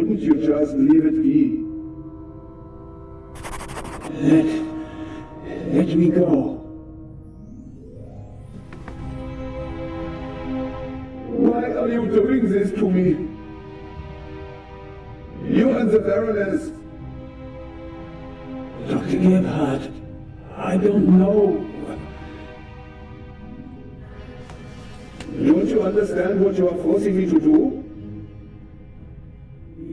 couldn't you just leave it be? Let me go. Why are you doing this to me? You and the Baroness. Dr. Gebhardt, I don't know. Don't you understand what you are forcing me to do?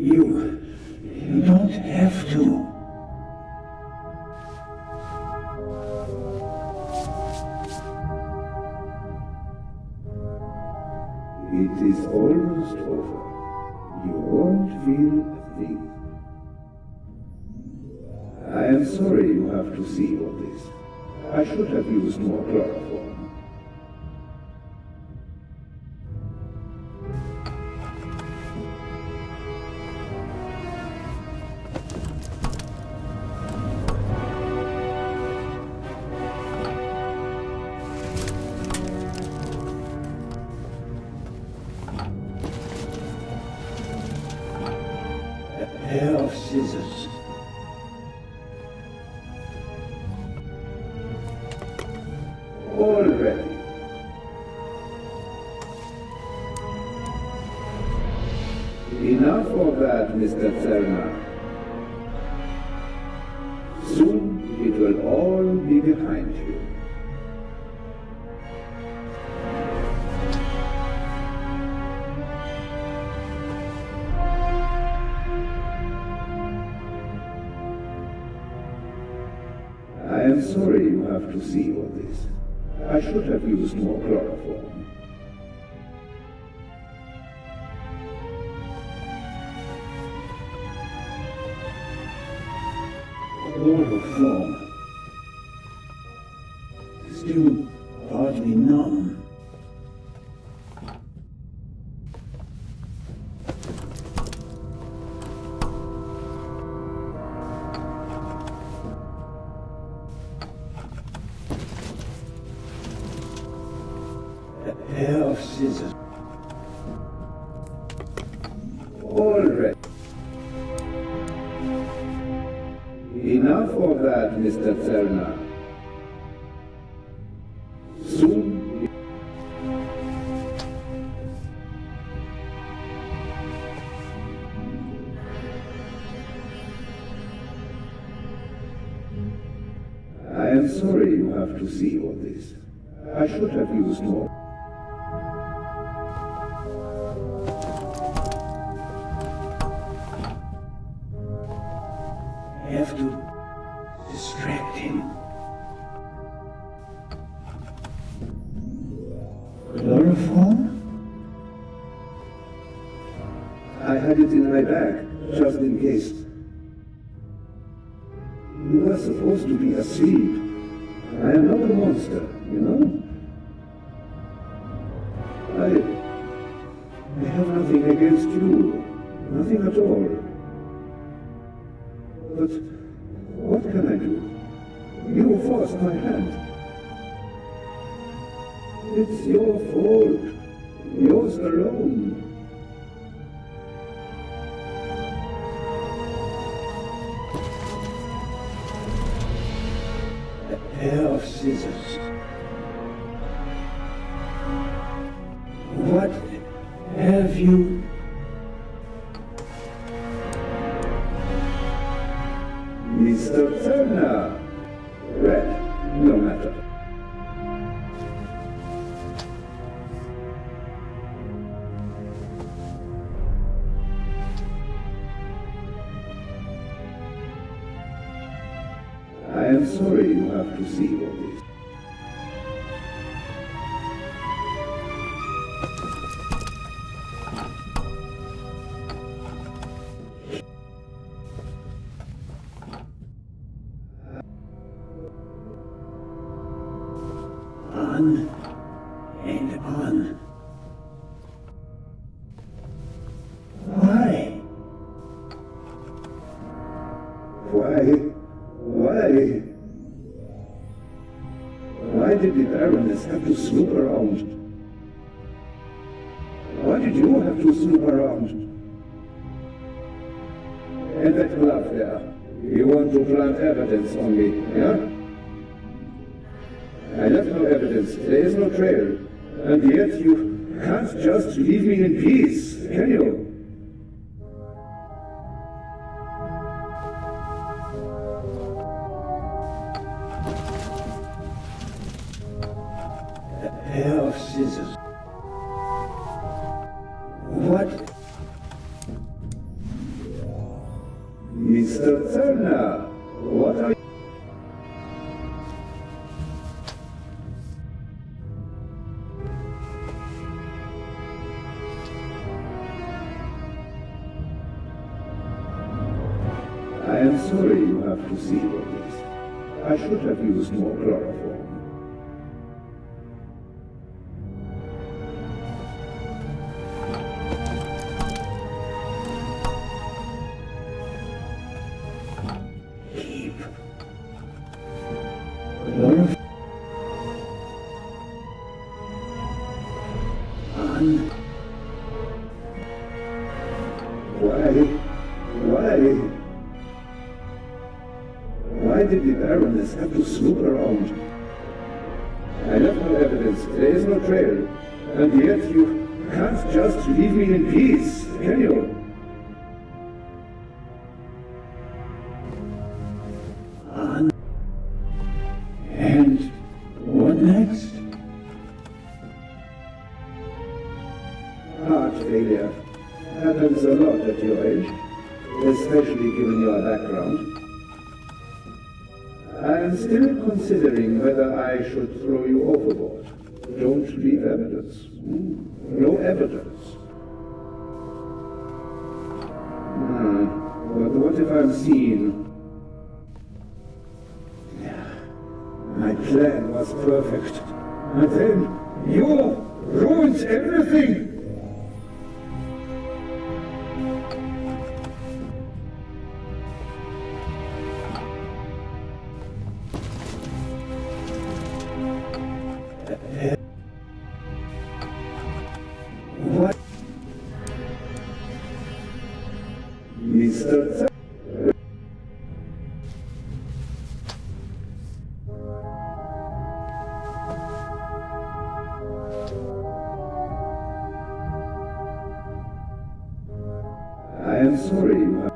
You don't have to. It is almost over. You won't feel a thing. I am sorry you have to see all this. I should have used more chloroform. Pair of scissors. All ready. Enough of that, Mr. Zellner. Soon it will all be behind you. I am sorry you have to see all this. I should have used more chloroform. Chloroform. Still partly numb. A pair of scissors. All ready. Enough of that, Mr. Zellner. Soon. I am sorry you have to see all this. I should have used more. Have to distract him. Chloroform? I had it in my bag, just in case. You were supposed to be asleep. I am not a monster, you know? I have nothing against you. Nothing at all. But what can I do? You forced my hand. It's your fault. Yours alone. A pair of scissors. What have you... Mr. Zellner. Red, no matter. I am sorry you have to see all this. On and on. Why? Why? Why did the Baroness have to snoop around? Why did you have to snoop around? And that glove there. You want to plant evidence on me, yeah? I left no evidence. There is no trail. And yet you can't just leave me in peace, can you? A pair of scissors. What? Mr. Turner, what are you... I am sorry you have to see all this. I should have used more chloroform. Why did the Baroness have to snoop around? I left no evidence. There is no trail. And yet you can't just leave me in peace, can you? And what next? Heart failure happens a lot at your age, especially given your background. I am still considering whether I should throw you overboard. Don't leave evidence. No evidence. But what if I'm seen? My plan was perfect. And then you ruined everything! What? Mr. I am sorry you have...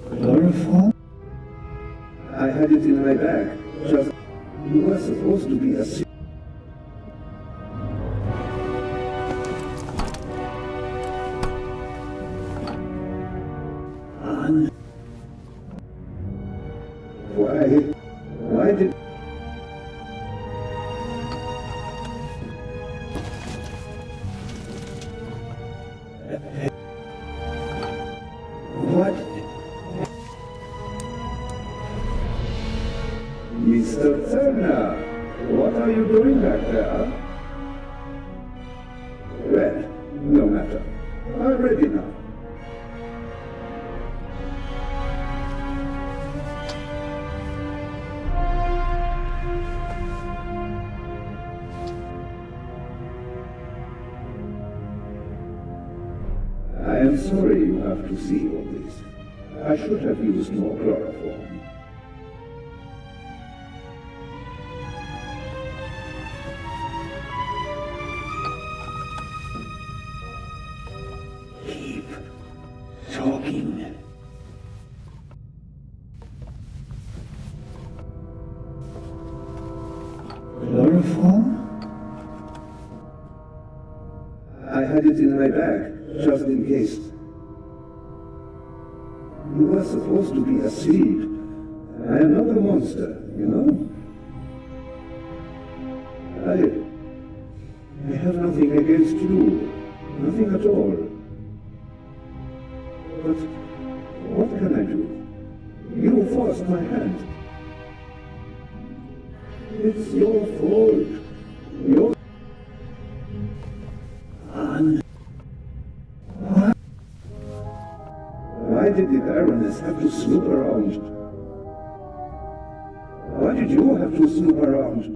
Chloroform? I had it in my bag. Just... You were supposed to be a... Why did... What? Mr. Turner, what are you doing back there? Well, no matter. I'm ready now. I am sorry you have to see all this. I should have used more chloroform. Keep talking. Chloroform? I had it in my bag, just in case. You were supposed to be asleep. I am not a monster, you know? I have nothing against you. Nothing at all. But what can I do? You forced my hand. It's your fault. Your... Why did the Baroness have to snoop around? have to snoop around.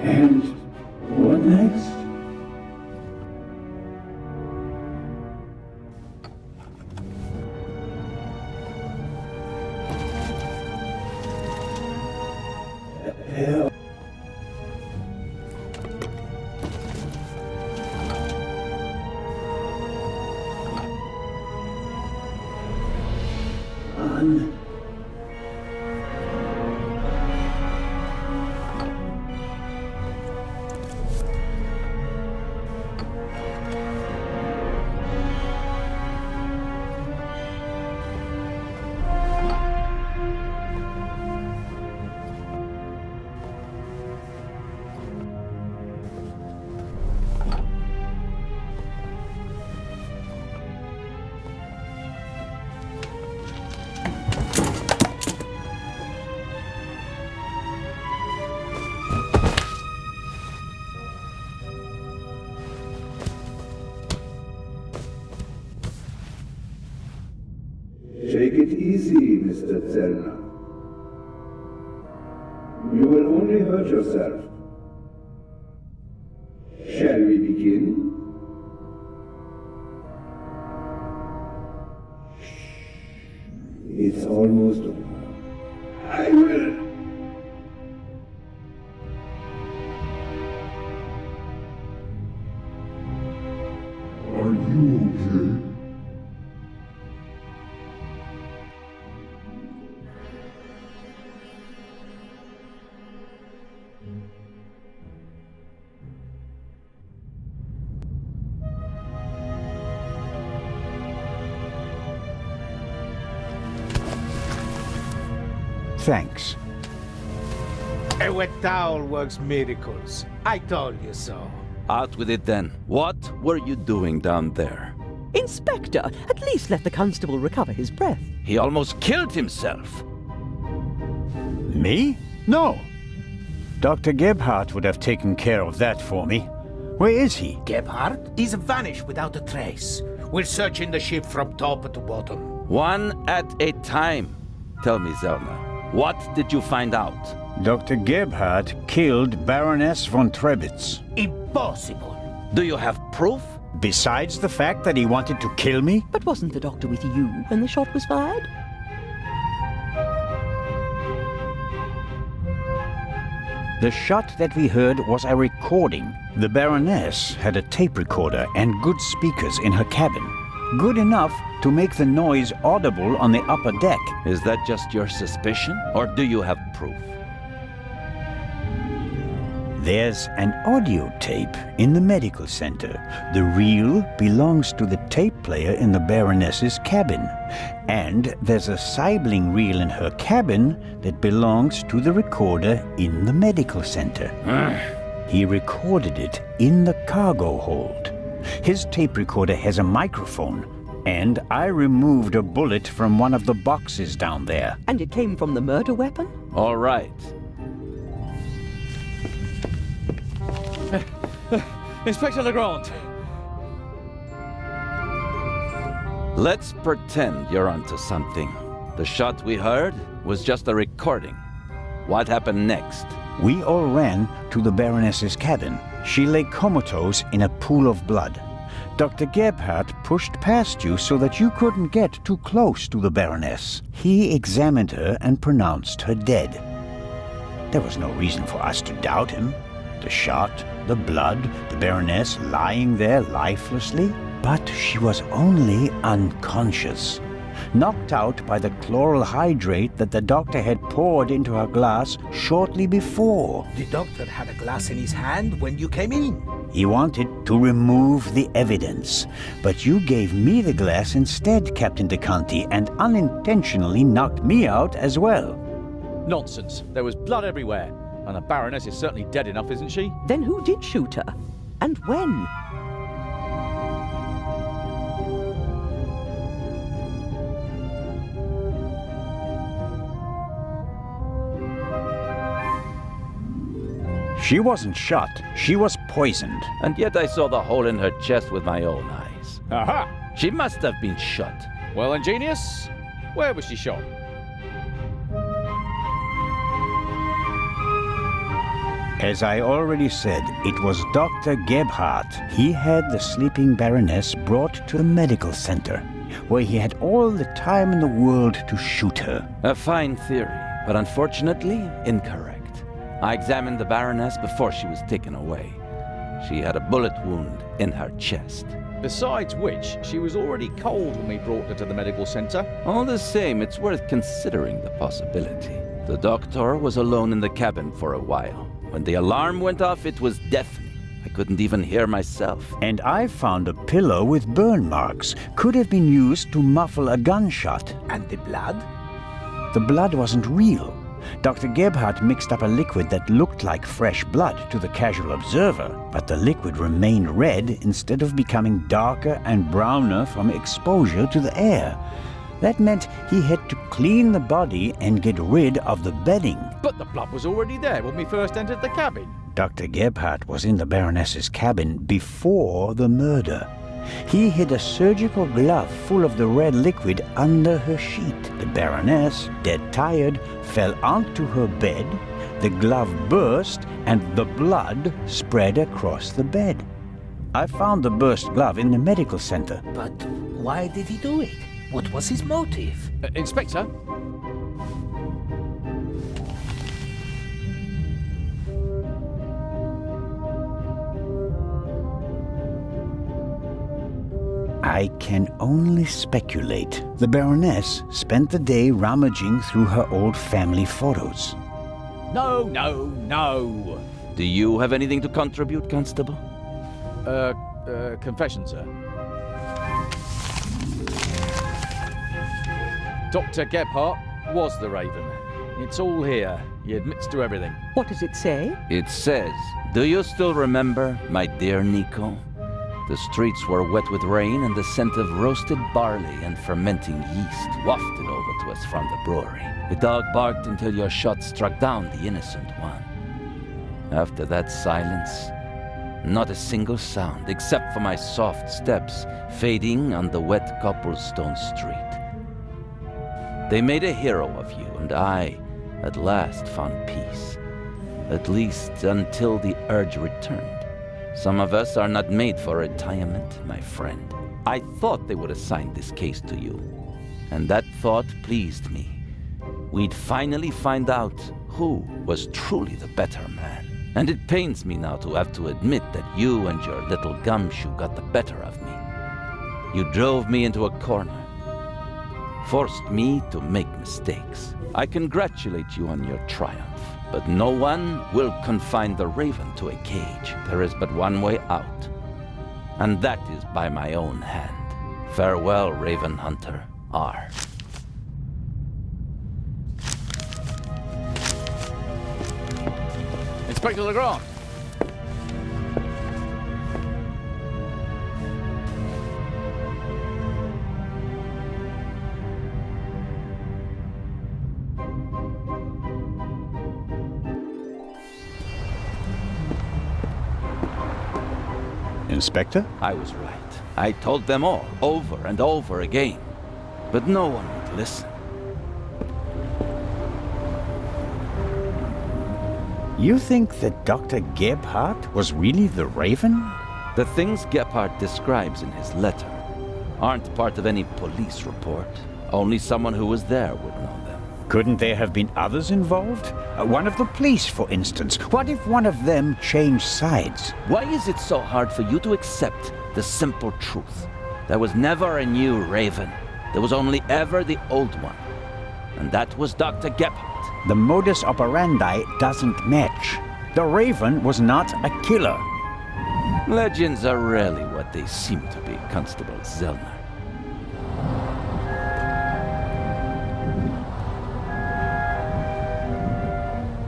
And what next? Hell. Take it easy, Mr. Zellner. You will only hurt yourself. Shall we begin? It's almost over. I will. Are you okay? Thanks. A wet towel works miracles. I told you so. Out with it then. What were you doing down there? Inspector, at least let the constable recover his breath. He almost killed himself. Me? No. Dr. Gebhardt would have taken care of that for me. Where is he? Gebhardt is vanished without a trace. We're searching the ship from top to bottom. One at a time. Tell me, Zellner, what did you find out? Dr. Gebhardt killed Baroness von Trebitz. Impossible. Do you have proof? Besides the fact that he wanted to kill me? But wasn't the doctor with you when the shot was fired? The shot that we heard was a recording. The Baroness had a tape recorder and good speakers in her cabin. Good enough to make the noise audible on the upper deck. Is that just your suspicion, or do you have proof? There's an audio tape in the medical center. The reel belongs to the tape player in the Baroness's cabin. And there's a sibling reel in her cabin that belongs to the recorder in the medical center. He recorded it in the cargo hold. His tape recorder has a microphone, and I removed a bullet from one of the boxes down there. And it came from the murder weapon? All right. Inspector Legrand! Let's pretend you're onto something. The shot we heard was just a recording. What happened next? We all ran to the Baroness's cabin. She lay comatose in a pool of blood. Dr. Gebhardt pushed past you so that you couldn't get too close to the Baroness. He examined her and pronounced her dead. There was no reason for us to doubt him. The shot, the blood, the Baroness lying there lifelessly. But she was only unconscious, knocked out by the chloral hydrate that the doctor had poured into her glass shortly before. The doctor had a glass in his hand when you came in. He wanted to remove the evidence, but you gave me the glass instead, Captain DeConti, and unintentionally knocked me out as well. Nonsense. There was blood everywhere. And the Baroness is certainly dead enough, isn't she? Then who did shoot her? And when? She wasn't shot, she was poisoned. And yet I saw the hole in her chest with my own eyes. Aha! She must have been shot. Well, ingenious. Where was she shot? As I already said, it was Dr. Gebhardt. He had the sleeping Baroness brought to the medical center, where he had all the time in the world to shoot her. A fine theory, but unfortunately incorrect. I examined the Baroness before she was taken away. She had a bullet wound in her chest. Besides which, she was already cold when we brought her to the medical center. All the same, it's worth considering the possibility. The doctor was alone in the cabin for a while. When the alarm went off, it was deafening. I couldn't even hear myself. And I found a pillow with burn marks. Could have been used to muffle a gunshot. And the blood? The blood wasn't real. Dr. Gebhardt mixed up a liquid that looked like fresh blood to the casual observer, but the liquid remained red instead of becoming darker and browner from exposure to the air. That meant he had to clean the body and get rid of the bedding. But the blood was already there when we first entered the cabin. Dr. Gebhardt was in the Baroness's cabin before the murder. He hid a surgical glove full of the red liquid under her sheet. The Baroness, dead tired, fell onto her bed, the glove burst, and the blood spread across the bed. I found the burst glove in the medical center. But why did he do it? What was his motive? Inspector? I can only speculate. The Baroness spent the day rummaging through her old family photos. No. Do you have anything to contribute, Constable? Confession, sir. Dr. Gebhardt was the Raven. It's all here. He admits to everything. What does it say? It says, "Do you still remember, my dear Nico? The streets were wet with rain, and the scent of roasted barley and fermenting yeast wafted over to us from the brewery. The dog barked until your shot struck down the innocent one. After that silence, not a single sound except for my soft steps fading on the wet cobblestone street. They made a hero of you, and I, at last, found peace. At least until the urge returned. Some of us are not made for retirement, my friend. I thought they would assign this case to you, and that thought pleased me. We'd finally find out who was truly the better man. And it pains me now to have to admit that you and your little gumshoe got the better of me. You drove me into a corner, forced me to make mistakes. I congratulate you on your triumph. But no one will confine the Raven to a cage. There is but one way out, and that is by my own hand. Farewell, Raven Hunter R. Inspector Legrand. Inspector? I was right. I told them all, over and over again. But no one would listen. You think that Dr. Gebhardt was really the Raven? The things Gebhardt describes in his letter aren't part of any police report. Only someone who was there would know them. Couldn't there have been others involved? One of the police, for instance. What if one of them changed sides? Why is it so hard for you to accept the simple truth? There was never a new Raven. There was only ever the old one. And that was Dr. Gebhardt. The modus operandi doesn't match. The Raven was not a killer. Legends are rarely what they seem to be, Constable Zellner.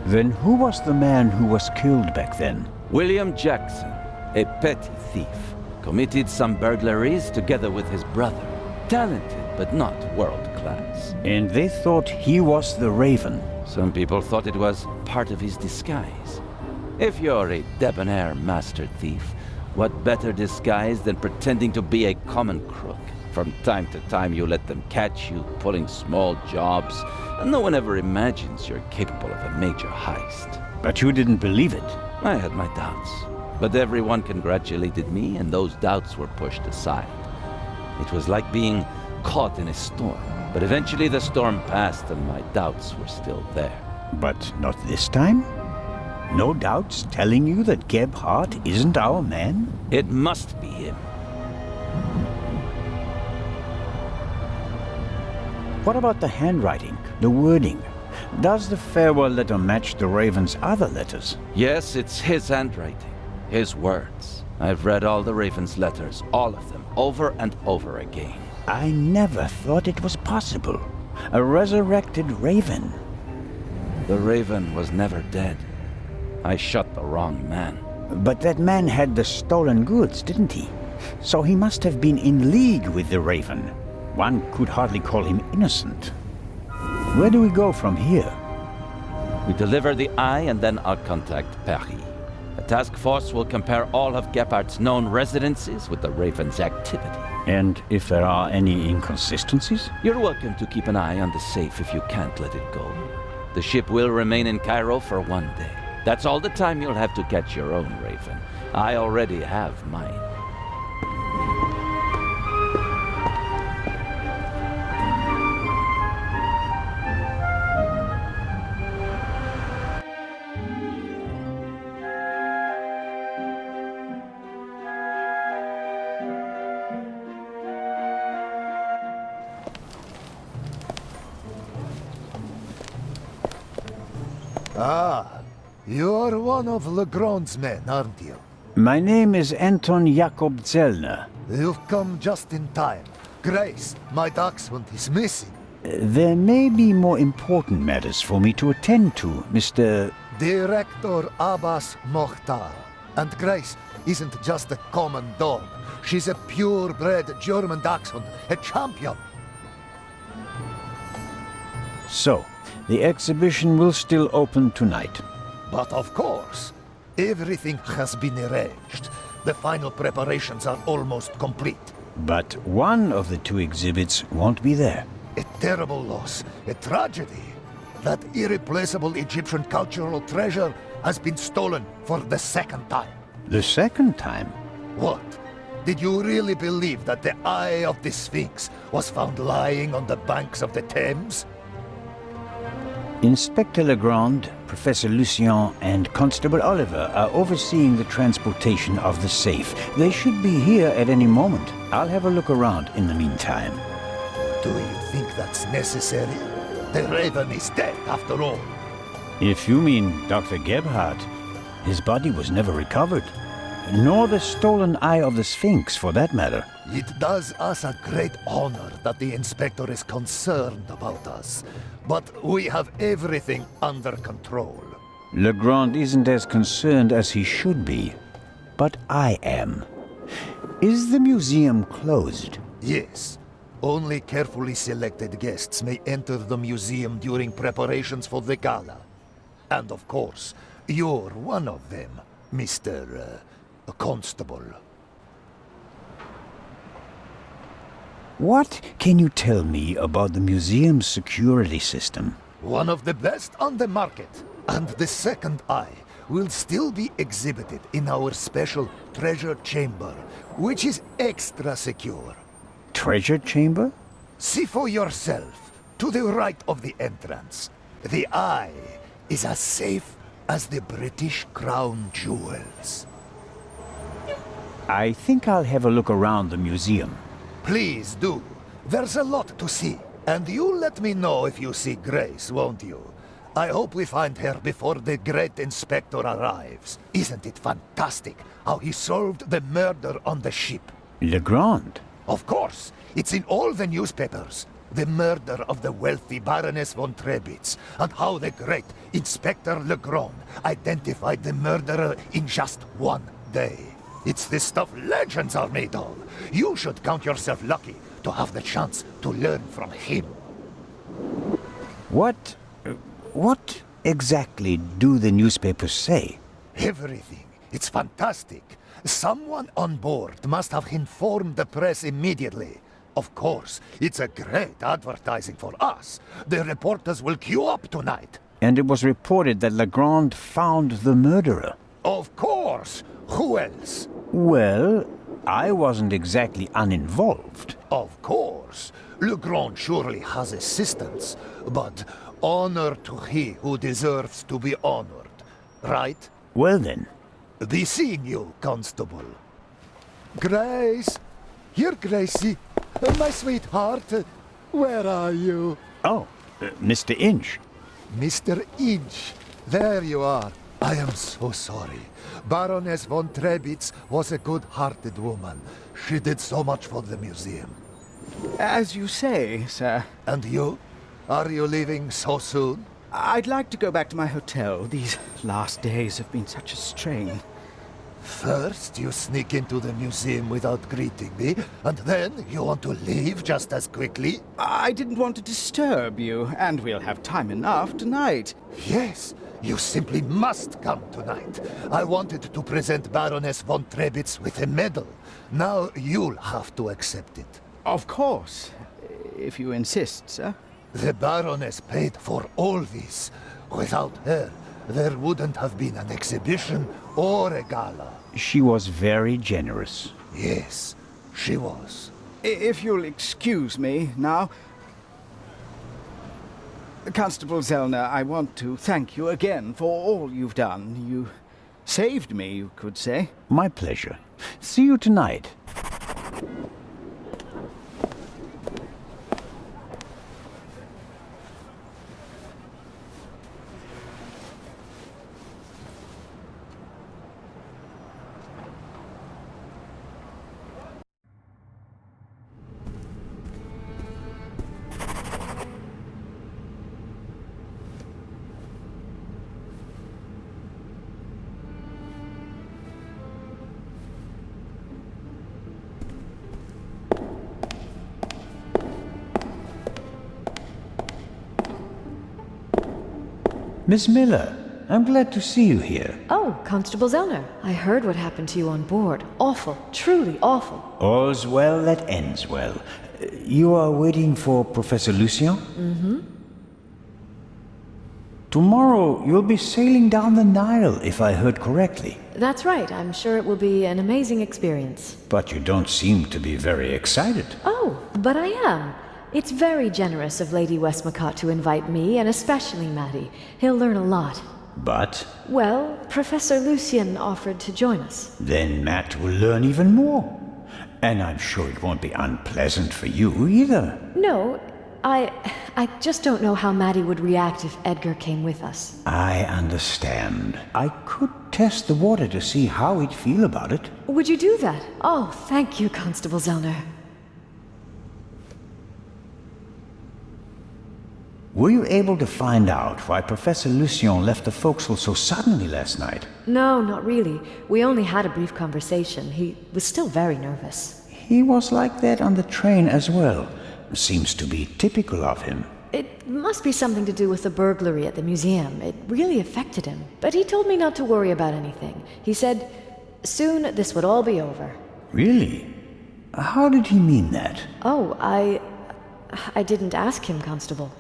Then who was the man who was killed back then? William Jackson, a petty thief, committed some burglaries together with his brother. Talented, but not world-class. And they thought he was the Raven. Some people thought it was part of his disguise. If you're a debonair master thief, what better disguise than pretending to be a common crook? From time to time you let them catch you pulling small jobs, and no one ever imagines you're capable of a major heist. But you didn't believe it. I had my doubts, but everyone congratulated me and those doubts were pushed aside. It was like being caught in a storm, but eventually the storm passed and my doubts were still there. But not this time? No doubts telling you that Gebhardt isn't our man? It must be him. What about the handwriting, the wording? Does the farewell letter match the Raven's other letters? Yes, it's his handwriting, his words. I've read all the Raven's letters, all of them, over and over again. I never thought it was possible. A resurrected Raven. The Raven was never dead. I shot the wrong man. But that man had the stolen goods, didn't he? So he must have been in league with the Raven. One could hardly call him innocent. Where do we go from here? We deliver the eye and then I'll contact Paris. A task force will compare all of Gephardt's known residences with the Raven's activity. And if there are any inconsistencies? You're welcome to keep an eye on the safe if you can't let it go. The ship will remain in Cairo for 1 day. That's all the time you'll have to catch your own Raven. I already have mine. Ah, you're one of Legrand's men, aren't you? My name is Anton Jakob Zellner. You've come just in time. Grace, my dachshund, is missing. There may be more important matters for me to attend to, Mr. Director Abbas Mokhtar. And Grace isn't just a common dog. She's a purebred German dachshund, a champion. So, the exhibition will still open tonight. But of course, everything has been arranged. The final preparations are almost complete. But one of the two exhibits won't be there. A terrible loss, a tragedy. That irreplaceable Egyptian cultural treasure has been stolen for the second time. The second time? What? Did you really believe that the Eye of the Sphinx was found lying on the banks of the Thames? Inspector Legrand, Professor Lucien, and Constable Oliver are overseeing the transportation of the safe. They should be here at any moment. I'll have a look around in the meantime. Do you think that's necessary? The Raven is dead, after all. If you mean Dr. Gebhardt, his body was never recovered. Nor the stolen Eye of the Sphinx, for that matter. It does us a great honor that the Inspector is concerned about us. But we have everything under control. Legrand isn't as concerned as he should be. But I am. Is the museum closed? Yes. Only carefully selected guests may enter the museum during preparations for the gala. And of course, you're one of them, Mr. Constable. What can you tell me about the museum's security system? One of the best on the market. And the second eye will still be exhibited in our special treasure chamber, which is extra secure. Treasure chamber? See for yourself, to the right of the entrance. The eye is as safe as the British Crown jewels. I think I'll have a look around the museum. Please do. There's a lot to see. And you let me know if you see Grace, won't you? I hope we find her before the great inspector arrives. Isn't it fantastic how he solved the murder on the ship? Legrand? Of course. It's in all the newspapers. The murder of the wealthy Baroness von Trebitz, and how the great Inspector Legrand identified the murderer in just 1 day. It's the stuff legends are made of. You should count yourself lucky to have the chance to learn from him. What exactly do the newspapers say? everything. It's fantastic. Someone on board must have informed the press immediately. Of course, it's a great advertising for us. The reporters will queue up tonight. And it was reported that Legrand found the murderer. Of course! Who else? Well, I wasn't exactly uninvolved. Of course. Legrand surely has assistants, but honor to he who deserves to be honored. Right? Well then. Be seeing you, Constable. Grace! Here, Gracie. My sweetheart. Where are you? Oh, Mr. Inch. Mr. Inch. There you are. I am so sorry. Baroness von Trebitz was a good-hearted woman. She did so much for the museum. As you say, sir. And you? Are you leaving so soon? I'd like to go back to my hotel. These last days have been such a strain. First, you sneak into the museum without greeting me, and then you want to leave just as quickly? I didn't want to disturb you, and we'll have time enough tonight. Yes, you simply must come tonight. I wanted to present Baroness von Trebitz with a medal. Now you'll have to accept it. Of course, if you insist, sir. The Baroness paid for all this. Without her, there wouldn't have been an exhibition or a gala. She was very generous. Yes, she was. If you'll excuse me now. Constable Zellner, I want to thank you again for all you've done. You saved me, you could say. My pleasure. See you tonight. Miss Miller, I'm glad to see you here. Oh, Constable Zellner. I heard what happened to you on board. Awful. Truly awful. All's well that ends well. You are waiting for Professor Lucien? Mm-hmm. Tomorrow you'll be sailing down the Nile, if I heard correctly. That's right. I'm sure it will be an amazing experience. But you don't seem to be very excited. Oh, but I am. It's very generous of Lady Westmacott to invite me, and especially Matty. He'll learn a lot. But? Well, Professor Lucien offered to join us. Then Matt will learn even more. And I'm sure it won't be unpleasant for you either. No, I just don't know how Matty would react if Edgar came with us. I understand. I could test the water to see how he'd feel about it. Would you do that? Oh, thank you, Constable Zellner. Were you able to find out why Professor Lucien left the forecastle so suddenly last night? No, not really. We only had a brief conversation. He was still very nervous. He was like that on the train as well. Seems to be typical of him. It must be something to do with the burglary at the museum. It really affected him. But he told me not to worry about anything. He said, soon this would all be over. Really? How did he mean that? Oh, I didn't ask him, Constable.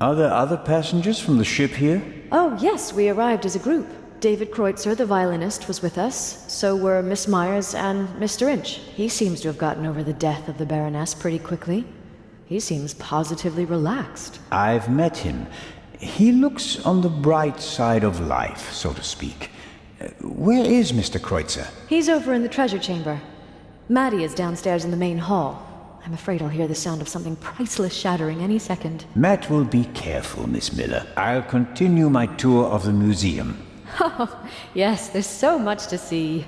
Are there other passengers from the ship here? Oh, yes, we arrived as a group. David Kreutzer, the violinist, was with us. So were Miss Myers and Mr. Inch. He seems to have gotten over the death of the Baroness pretty quickly. He seems positively relaxed. I've met him. He looks on the bright side of life, so to speak. Where is Mr. Kreutzer? He's over in the treasure chamber. Maddie is downstairs in the main hall. I'm afraid I'll hear the sound of something priceless shattering any second. Matt will be careful, Miss Miller. I'll continue my tour of the museum. Oh, yes, there's so much to see.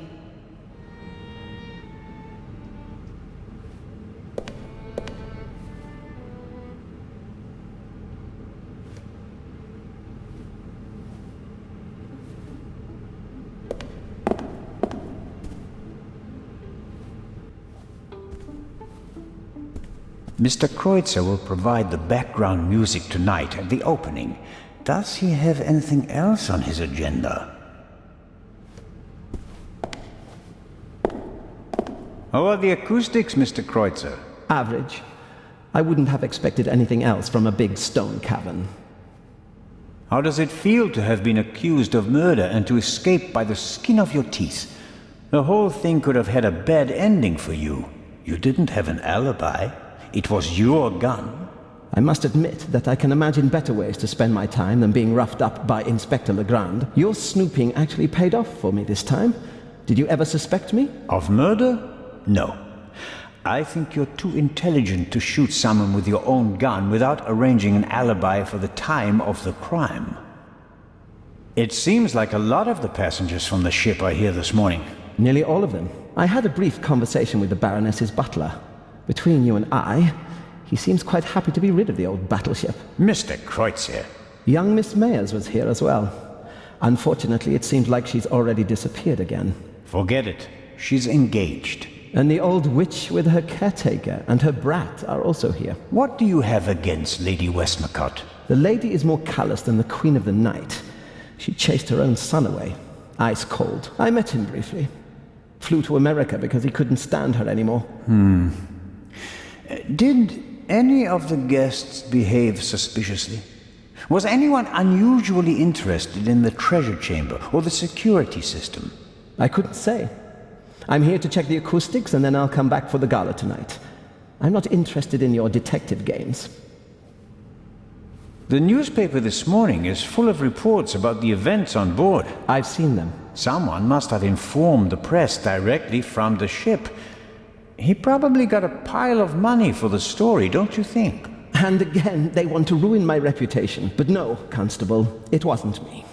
Mr. Kreutzer will provide the background music tonight at the opening. does he have anything else on his agenda? How are the acoustics, Mr. Kreutzer? Average. I wouldn't have expected anything else from a big stone cavern. How does it feel to have been accused of murder and to escape by the skin of your teeth? The whole thing could have had a bad ending for you. You didn't have an alibi. It was your gun. I must admit that I can imagine better ways to spend my time than being roughed up by Inspector Legrand. Your snooping actually paid off for me this time. Did you ever suspect me? Of murder? No. I think you're too intelligent to shoot someone with your own gun without arranging an alibi for the time of the crime. It seems like a lot of the passengers from the ship are here this morning. Nearly all of them. I had a brief conversation with the Baroness's butler. Between you and I, he seems quite happy to be rid of the old battleship. Mr. Kreutzer. Young Miss Mayers was here as well. Unfortunately, it seems like she's already disappeared again. Forget it. She's engaged. And the old witch with her caretaker and her brat are also here. What do you have against Lady Westmacott? The lady is more callous than the Queen of the Night. She chased her own son away. Ice cold. I met him briefly. Flew to America because he couldn't stand her anymore. Did any of the guests behave suspiciously? Was anyone unusually interested in the treasure chamber or the security system? I couldn't say. I'm here to check the acoustics and then I'll come back for the gala tonight. I'm not interested in your detective games. The newspaper this morning is full of reports about the events on board. I've seen them. Someone must have informed the press directly from the ship. He probably got a pile of money for the story, don't you think? And again, they want to ruin my reputation. But no, Constable, it wasn't me.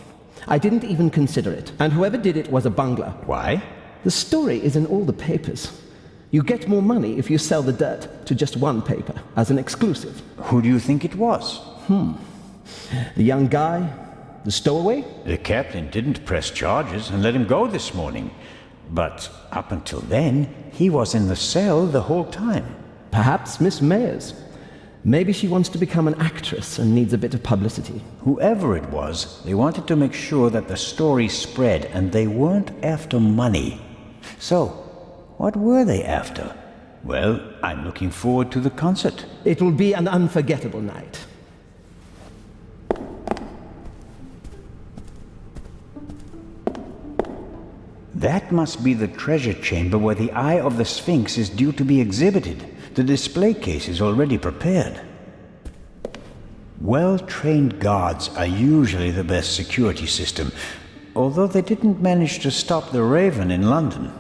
I didn't even consider it. And whoever did it was a bungler. Why? The story is in all the papers. You get more money if you sell the dirt to just one paper, as an exclusive. Who do you think it was? The young guy? The stowaway? The captain didn't press charges and let him go this morning. But up until then, he was in the cell the whole time. Perhaps Miss Mayers. Maybe she wants to become an actress and needs a bit of publicity. Whoever it was, they wanted to make sure that the story spread, and they weren't after money. So, what were they after? Well, I'm looking forward to the concert. It will be an unforgettable night. That must be the treasure chamber where the Eye of the Sphinx is due to be exhibited. The display case is already prepared. Well-trained guards are usually the best security system, although they didn't manage to stop the Raven in London.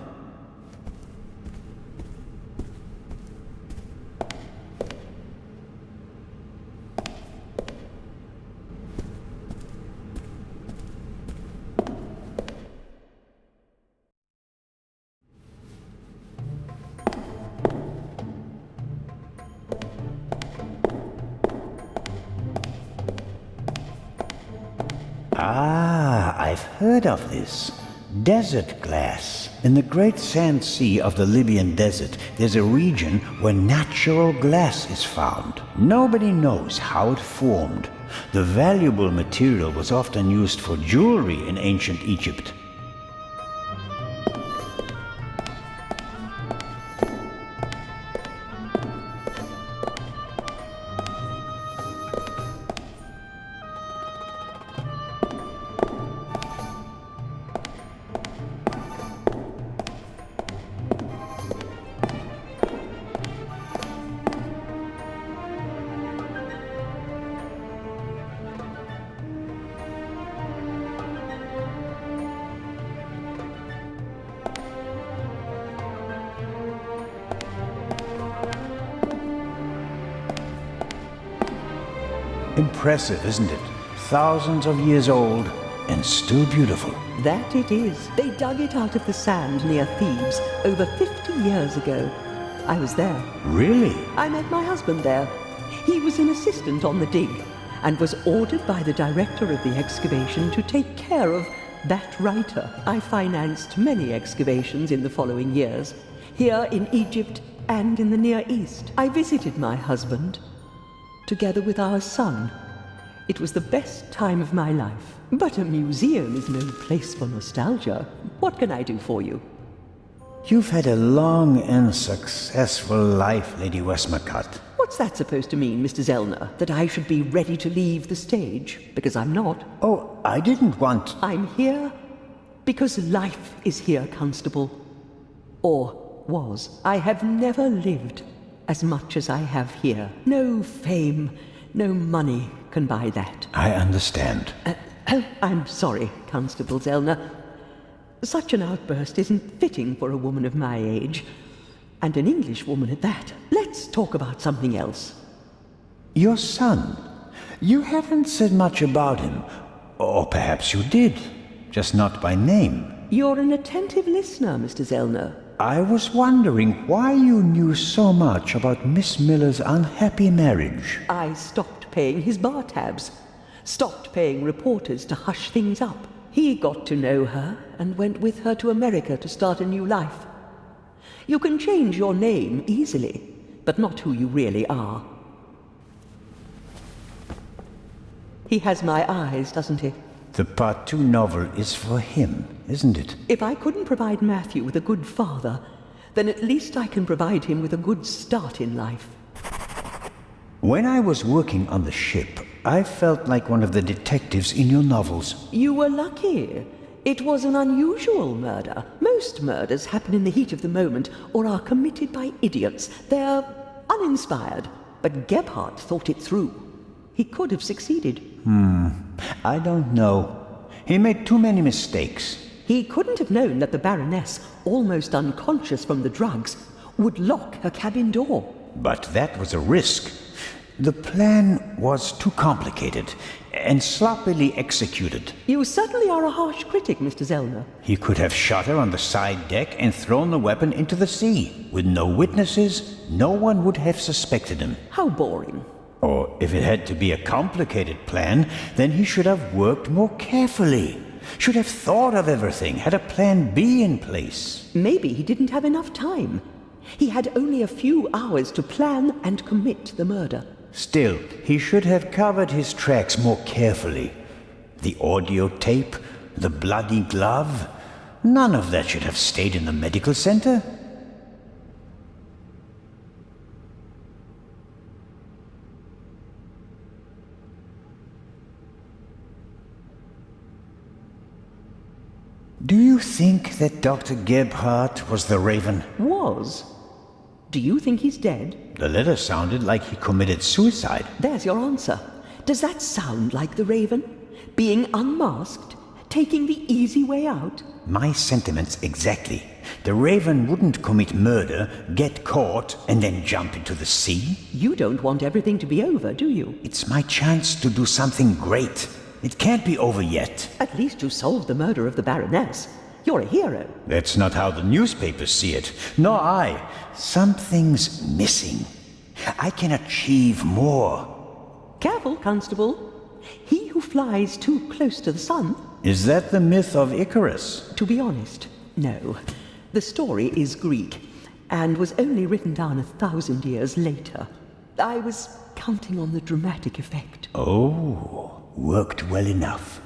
Ah, I've heard of this. Desert glass. In the great sand sea of the Libyan desert, there's a region where natural glass is found. Nobody knows how it formed. The valuable material was often used for jewelry in ancient Egypt. Impressive, isn't it? Thousands of years old and still beautiful. That it is. They dug it out of the sand near Thebes over 50 years ago. I was there. Really? I met my husband there. He was an assistant on the dig and was ordered by the director of the excavation to take care of that writer. I financed many excavations in the following years, here in Egypt and in the Near East. I visited my husband, together with our son. It was the best time of my life. But a museum is no place for nostalgia. What can I do for you? You've had a long and successful life, Lady Westmacott. What's that supposed to mean, Mr. Zellner? That I should be ready to leave the stage? Because I'm not. Oh, I didn't want... I'm here because life is here, Constable. Or was. I have never lived as much as I have here. No fame, no money can buy that. I understand. I'm sorry, Constable Zellner. Such an outburst isn't fitting for a woman of my age. And an English woman at that. Let's talk about something else. Your son. You haven't said much about him. Or perhaps you did. Just not by name. You're an attentive listener, Mr. Zellner. I was wondering why you knew so much about Miss Miller's unhappy marriage. I stopped paying his bar tabs. Stopped paying reporters to hush things up. He got to know her and went with her to America to start a new life. You can change your name easily, but not who you really are. He has my eyes, doesn't he? The Part 2 novel is for him, isn't it? If I couldn't provide Matthew with a good father, then at least I can provide him with a good start in life. When I was working on the ship, I felt like one of the detectives in your novels. You were lucky. It was an unusual murder. Most murders happen in the heat of the moment or are committed by idiots. They're uninspired. But Gebhardt thought it through. He could have succeeded. I don't know. He made too many mistakes. He couldn't have known that the Baroness, almost unconscious from the drugs, would lock her cabin door. But that was a risk. The plan was too complicated and sloppily executed. You certainly are a harsh critic, Mr. Zellner. He could have shot her on the side deck and thrown the weapon into the sea. With no witnesses, no one would have suspected him. How boring. Or if it had to be a complicated plan, then he should have worked more carefully. Should have thought of everything, had a plan B in place. Maybe he didn't have enough time. He had only a few hours to plan and commit the murder. Still, he should have covered his tracks more carefully. The audio tape, the bloody glove, none of that should have stayed in the medical center. Do you think that Dr. Gebhardt was the Raven? Was? Do you think he's dead? The letter sounded like he committed suicide. There's your answer. Does that sound like the Raven? Being unmasked? Taking the easy way out? My sentiments exactly. The Raven wouldn't commit murder, get caught, and then jump into the sea. You don't want everything to be over, do you? It's my chance to do something great. It can't be over yet. At least you solved the murder of the Baroness. You're a hero. That's not how the newspapers see it. Nor I. Something's missing. I can achieve more. Careful, Constable. He who flies too close to the sun... Is that the myth of Icarus? To be honest, no. The story is Greek, and was only written down 1,000 years later. I was counting on the dramatic effect. Oh, worked well enough.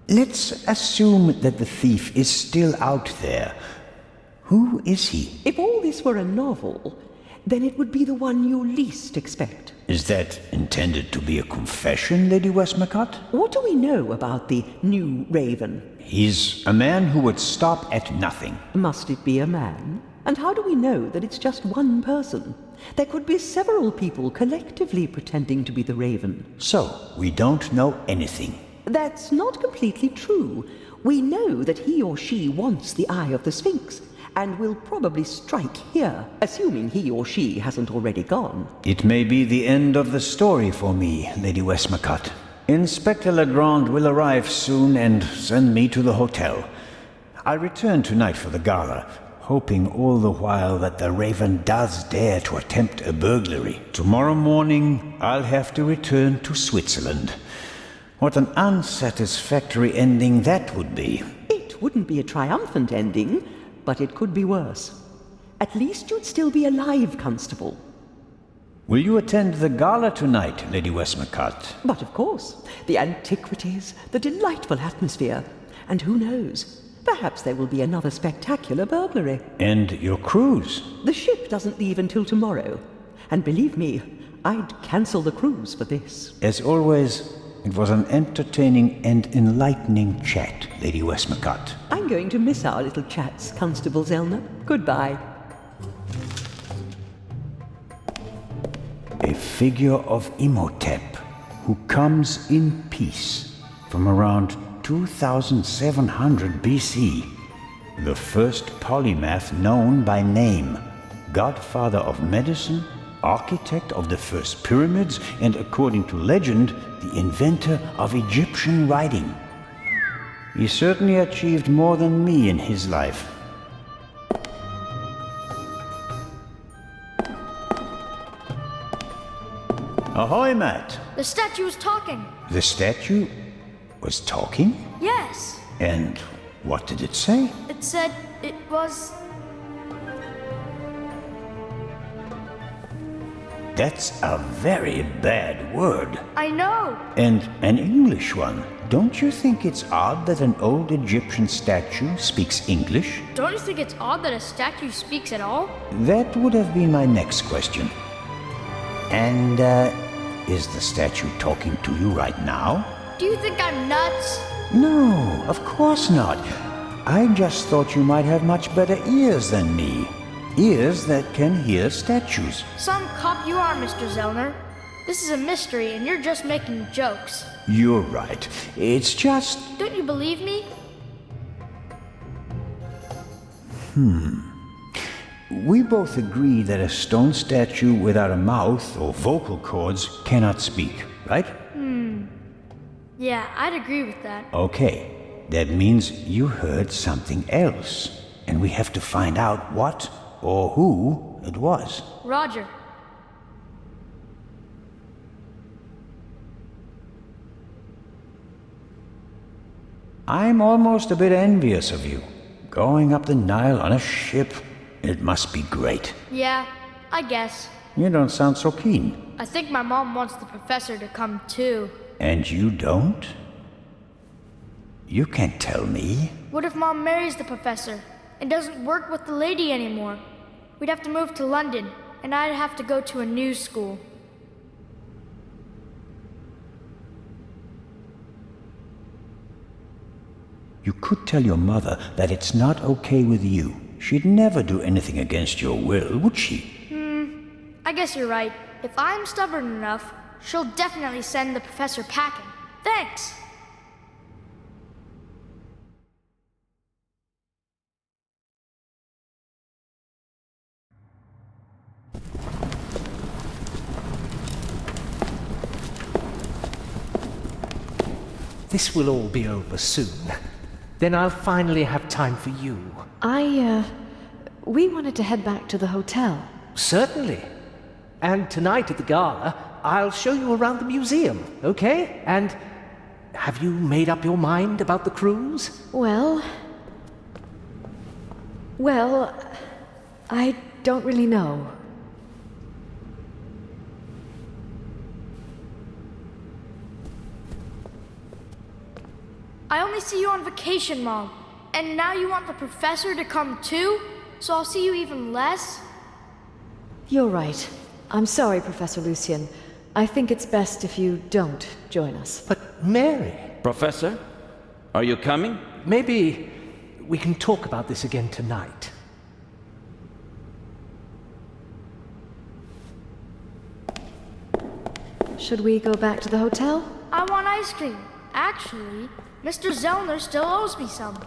Let's assume that the thief is still out there. Who is he? If all this were a novel, then it would be the one you least expect. Is that intended to be a confession, Lady Westmacott? What do we know about the new Raven? He's a man who would stop at nothing. Must it be a man? And how do we know that it's just one person? There could be several people collectively pretending to be the Raven. So, we don't know anything. That's not completely true. We know that he or she wants the Eye of the Sphinx, and will probably strike here, assuming he or she hasn't already gone. It may be the end of the story for me, Lady Westmacott. Inspector Legrand will arrive soon and send me to the hotel. I'll return tonight for the gala, hoping all the while that the Raven does dare to attempt a burglary. Tomorrow morning, I'll have to return to Switzerland. What an unsatisfactory ending that would be. It wouldn't be a triumphant ending, but it could be worse. At least you'd still be alive, Constable. Will you attend the gala tonight, Lady Westmacott? But of course, the antiquities, the delightful atmosphere, and who knows, perhaps there will be another spectacular burglary. And your cruise? The ship doesn't leave until tomorrow, and believe me, I'd cancel the cruise for this. As always, it was an entertaining and enlightening chat, Lady Westmacott. I'm going to miss our little chats, Constable Zellner. Goodbye. A figure of Imhotep, who comes in peace from around 2700 BC. The first polymath known by name, godfather of medicine, architect of the first pyramids, and according to legend, the inventor of Egyptian writing. He certainly achieved more than me in his life. Ahoy, Matt! The statue was talking. The statue was talking? Yes. And what did it say? It said it was... That's a very bad word. I know. And an English one. Don't you think it's odd that an old Egyptian statue speaks English? Don't you think it's odd that a statue speaks at all? That would have been my next question. And, is the statue talking to you right now? Do you think I'm nuts? No, of course not. I just thought you might have much better ears than me. Ears that can hear statues. Some cop you are, Mr. Zellner. This is a mystery and you're just making jokes. You're right. It's just... Don't you believe me? We both agree that a stone statue without a mouth or vocal cords cannot speak, right? Yeah, I'd agree with that. Okay. That means you heard something else. And we have to find out what or who it was. Roger. I'm almost a bit envious of you. Going up the Nile on a ship. It must be great. Yeah, I guess. You don't sound so keen. I think my mom wants the professor to come too. And you don't? You can't tell me. What if Mom marries the professor and doesn't work with the lady anymore? We'd have to move to London, and I'd have to go to a new school. You could tell your mother that it's not okay with you. She'd never do anything against your will, would she? I guess you're right. If I'm stubborn enough, she'll definitely send the professor packing. Thanks! This will all be over soon. Then I'll finally have time for you. We wanted to head back to the hotel. Certainly. And tonight at the gala, I'll show you around the museum, okay? And have you made up your mind about the cruise? Well, I don't really know. I only see you on vacation, Mom. And now you want the professor to come too? So I'll see you even less? You're right. I'm sorry, Professor Lucien. I think it's best if you don't join us. But Mary... Professor, are you coming? Maybe we can talk about this again tonight. Should we go back to the hotel? I want ice cream. Actually, Mr. Zellner still owes me some.